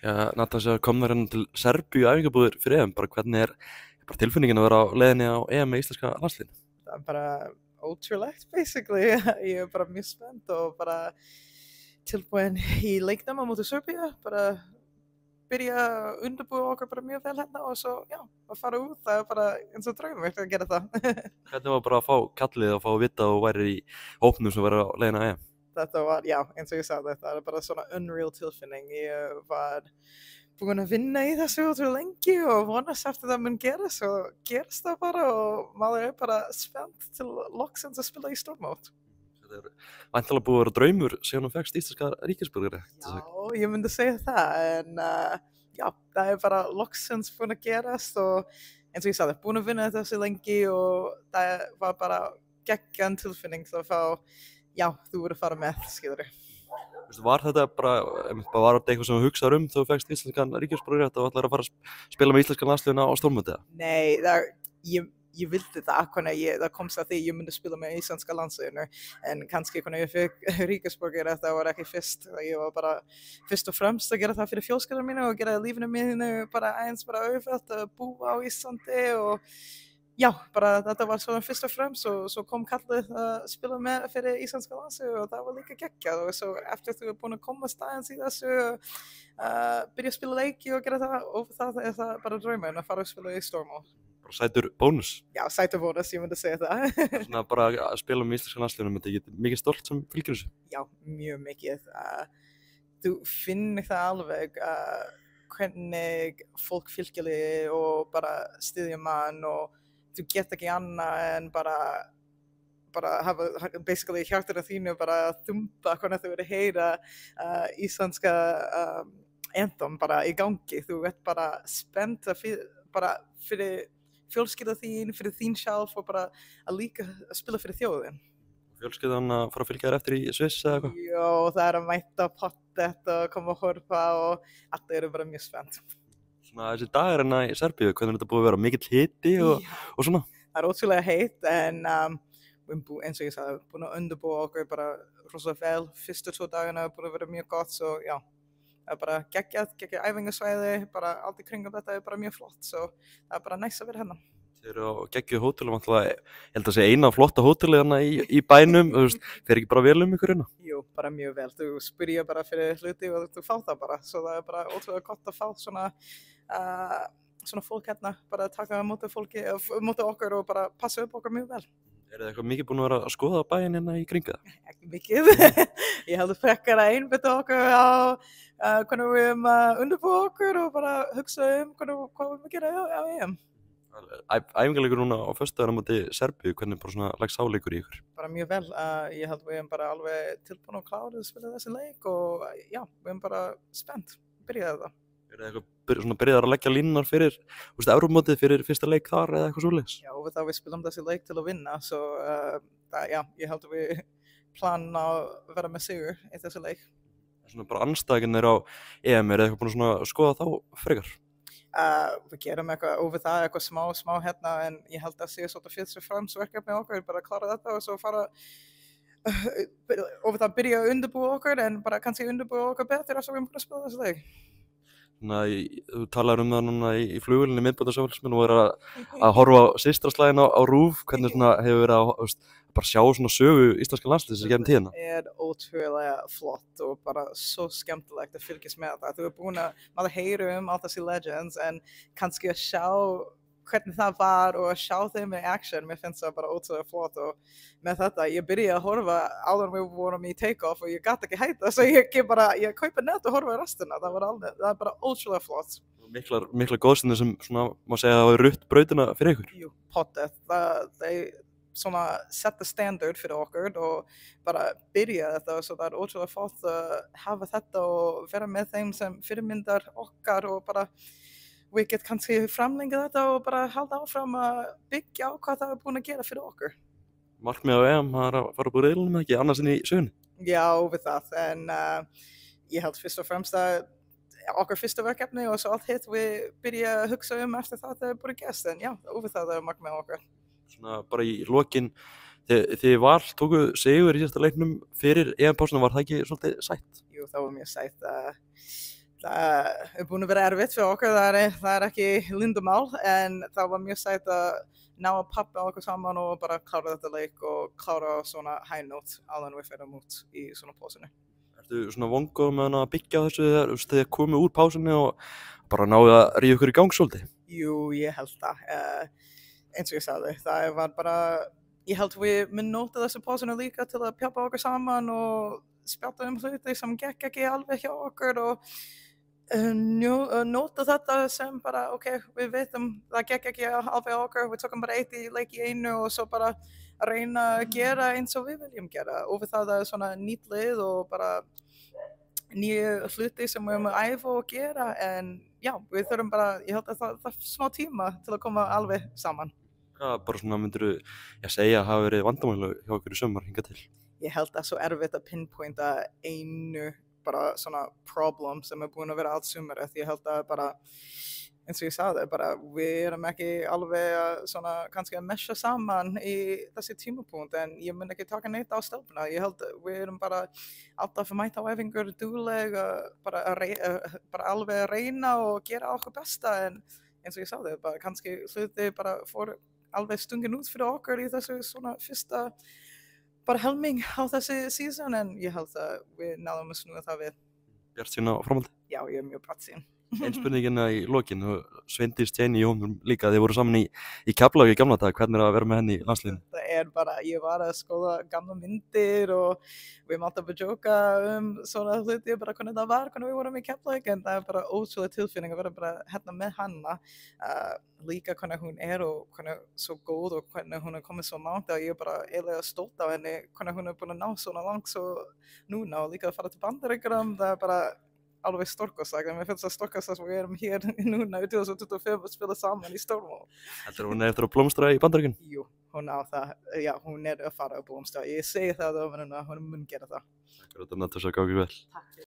Ja, Natasja, komnar hérna til Serbíu æfingabúðir fyrir EM, bara hvernig er bara tilfinningin að vera á leiðinni á EM með íslenska landsliðinu? Það er bara ótrúlegt basically. Ég er bara mjög spennt og bara tilbúin í leiknum á móti Serbíu, bara byrja að undirbúa okkur bara mjög vel hérna og svo já, að fara út, það er bara eins og draumur að gera það. Hvernig var bara að fá kallið og fá að vita að þú værir í hópnum sem væri á leiðinni á EM? Þetta var, já, eins og ég sagði, þetta er bara svona unreal tilfinning. Ég var búin að vinna í þessu ótrúlega lengi og vonast eftir það mun gerast og gerist það bara og maður er bara spennt til loksins að spila í stórmót. Þetta er væntanlega búið að vera draumur síðan þú fékkst íslenska ríkisborgari. Já, ég myndi segja það, en já, það er bara loksins búin að gerast og eins og ég sagði, búin að vinna þetta svo lengi og það var bara geggjan tilfinning að fá, já, þú voru að fara með, skilur ég. Var þetta bara, var þetta eitthvað sem þú hugsaðir þegar þú fékkst íslenskan ríkisborgari að þú ætlar að fara að spila með íslenska landsliðinu á stórmóti? Nei, ég vildi það, það komst að því ég myndi spila með íslenska landsliðinu, en kannski hvernig ég fikk ríkisborgari það var ekki fyrst. Ég var bara fyrst og fremst að gera það fyrir fjölskyldur mínu og gera lífinu mínu bara eins bara auðvelt að búa á Íslandi og já, bara þetta var svona fyrst og fremst og svo kom kallið að spila með fyrir íslenska landsliðið og það var líka geggjað og svo eftir þú er búin að koma staðins í þessu byrja að spila leiki og gera það og það er það bara draumurinn að fara að spila í stórmót. Bara sætur bónus? Já, sætur bónus, ég myndi segja það. Svona bara að spila með íslenska landsliðinu, þetta er ekki mikið stolt sem fylgir þessu? Já, mjög mikið. Þú finnir það alveg hvernig fólk fylgir þig og bara styðja mann og þú get ekki annað en bara hafa basically hjartinu þínu bara þumba hvernig þú verður heyra íslenska anthem bara í gangi. Þú ert bara spennt bara fyrir fjölskylda þín, fyrir þín sjálf og bara að líka að spila fyrir þjóðin. Fjölskyldan að fara að fylgja þér eftir í Sviss eða eitthvað? Já, það er að mæta pottet og koma að horfa og allir eru bara mjög spennt. Svona þessi dagar hérna í Serbíu, hvernig er þetta búið að vera mikill hiti og svona? Það er ótrúlega heitt en eins og ég sagði, búin að undirbúa okkur bara rosalega vel. Fyrstu 2 dagana búin að vera mjög gott, svo já, það er bara geggjað æfingasvæði, bara allt í kringum þetta er bara mjög flott, svo það er bara næst að vera hérna. Þið eru á geggjuð hótelum, ég held að sé eina flotta hótelið hérna í bænum, fer ekki bara vel ykkur hérna? Jú, bara mjög vel, þú spyrja bara fyrir hluti og þú fá það bara, svo það er bara ótrúlega gott að fá svona fólk hérna, bara taka móti okkur og bara passa upp okkur mjög vel. Er þið eitthvað mikið búin að vera að skoða bæinn hérna í kringu það? Ekki mikið, ég heldur frekar að einbytta okkur á hvernig við erum að undirbúa okkur og bara hugsa hvað við erum að gera á EM. Æfingarleikur núna á föstudagur á móti Serbíu, hvernig bara svona lags áleikur í ykkur? Bara mjög vel, ég held við erum bara alveg tilbúin og klárið að spila þessi leik og já, við erum bara spennt, byrjaði það. Er þið eitthvað byrjaðar að leggja línunar fyrir Evrópumótið fyrir fyrsta leik þar eða eitthvað svoleiðis? Já, við spilum þessi leik til að vinna, svo já, ég held við plan að vera með sigur í þessi leik. Svona bara andstæðinir á EM, er þið eitthvað búin að skoða þá frekar? Við gerum eitthvað smá hérna en ég held að sé svona fyrst og fremst verkefni okkur, bara klára þetta og svo fara það byrja að undirbúa okkur en bara kannski undirbúa okkur betur og svo við erum búin að spila þessi leik. Þú talar það núna í flugvélinni miðbætasjófélsmenn og að horfa á systraslægin á RÚV, hvernig hefur verið að bara sjá svona sögu íslenska landsliðs í gegnum tíðina? Það er ótrúlega flott og bara svo skemmtilegt að fylgjast með það. Þú er búin að maður heyra all þessi legends en kannski að sjá hvernig það var og að sjá þeim í action, mér finnst það bara ótrúlega flott og með þetta, ég byrjaði að horfa áður við vorum í take-off og ég gat ekki hætta, svo ég kaupi net og horfa í restina, það er bara ótrúlega flott. Miklar góðstundir sem svona, má segja að það var rutt brautina fyrir ykkur? Jú, pottet, það svona setta standard fyrir okkur og bara byrja þetta og svo það er ótrúlega flott að hafa þetta og vera með þeim sem fyrirmyndar okkar og bara við getum kannski framlengja þetta og bara halda áfram að byggja á hvað það er búin að gera fyrir okkur. Markmið á EM að fara upp úr riðlinum ekki, annars en í sögunni? Já, við það, en ég held fyrst og fremst að okkar fyrsta verkefni og svo allt hitt við byrja að hugsa eftir það það er búin gæst, en já, það er markmið okkar. Svona bara í lokin, þið tóku sigur í síðasta leiknum fyrir EM-pásuna, var það ekki svolítið sætt? Jú, það var mjög sætt. Það búin að vera erfitt fyrir okkur, það er ekki lindamál, en það var mjög sætt að ná að pappa okkur saman og bara klára þetta leik og klára svona high note áður en við ferum út í svona pásinu. Ertu svona vongóð með að byggja á þessu þegar komið úr pásunni og bara náðu að ríða ykkur í gang svolítið? Jú, ég held það. Eins og ég sagði, það var bara, ég held við mun nota þessu pásinu líka til að pjappa okkur saman og spjalla hluti sem gekk ekki alveg hjá okkur og nota þetta sem bara, ok, við veitum það gekk ekki alveg á okkur, við tökum bara eitt í leik í einu og svo bara reyna að gera eins og við viljum gera og við það er svona nýtt lið og bara nýju hluti sem við erum að æfa og gera en já, við þurfum bara, ég held að það er smá tíma til að koma alveg saman. Hvað bara svona myndirðu segja að hafa verið vandamál hjá okkur í sumar hingað til? Ég held að svo erfitt að pinpointa einu bara svona problem sem búin að vera allt sumarið því ég held að bara eins og ég sagði bara við erum ekki alveg að svona kannski að mesha saman í þessi tímapunkt en ég mun ekki taka neitt á stelpuna ég held að við erum bara alltaf að mæta á æfingur dugleg bara alveg að reyna og gera okkur besta en eins og ég sagði bara kannski hluti bara fór alveg stungin út fyrir okkur í þessu svona fyrsta bara helming á þessi season en ég held að við náðum að snúa það við. Bjartsýn á framhaldið? Já, ég er mjög bjartsýn. Ein spurningina í lokin, Sveindís Jenny Jónum líka, þið voru saman í Keflavík í gamla daga, hvernig er að vera með henni í landsliðinu? Það er bara, ég var að skoða gamla myndir og við máttum að jóka svona hluti, bara hvernig það var, hvernig við vorum í Keflavík en það er bara ótrúlega tilfinning að vera bara hérna með hana, líka hvernig hún er og hvernig svo góð og hvernig hún er komið svo langt og ég er bara eiginlega stolt af henni, hvernig hún er búin að ná svona langt svo núna og líka að fara til Bandaríkjunum, það er bara alveg stórkostlegt, en mér finnst það stórkostlegt að við erum hér núna í 2025 að spila saman í stórmót. Heldur hún eftir að blómstra í Bandaríkjunum? Jú, hún á það, já, hún er að fara að blómstra. Ég segi það að hún mun gera það. Takk fyrir þetta, Natasja, gangi vel. Takk.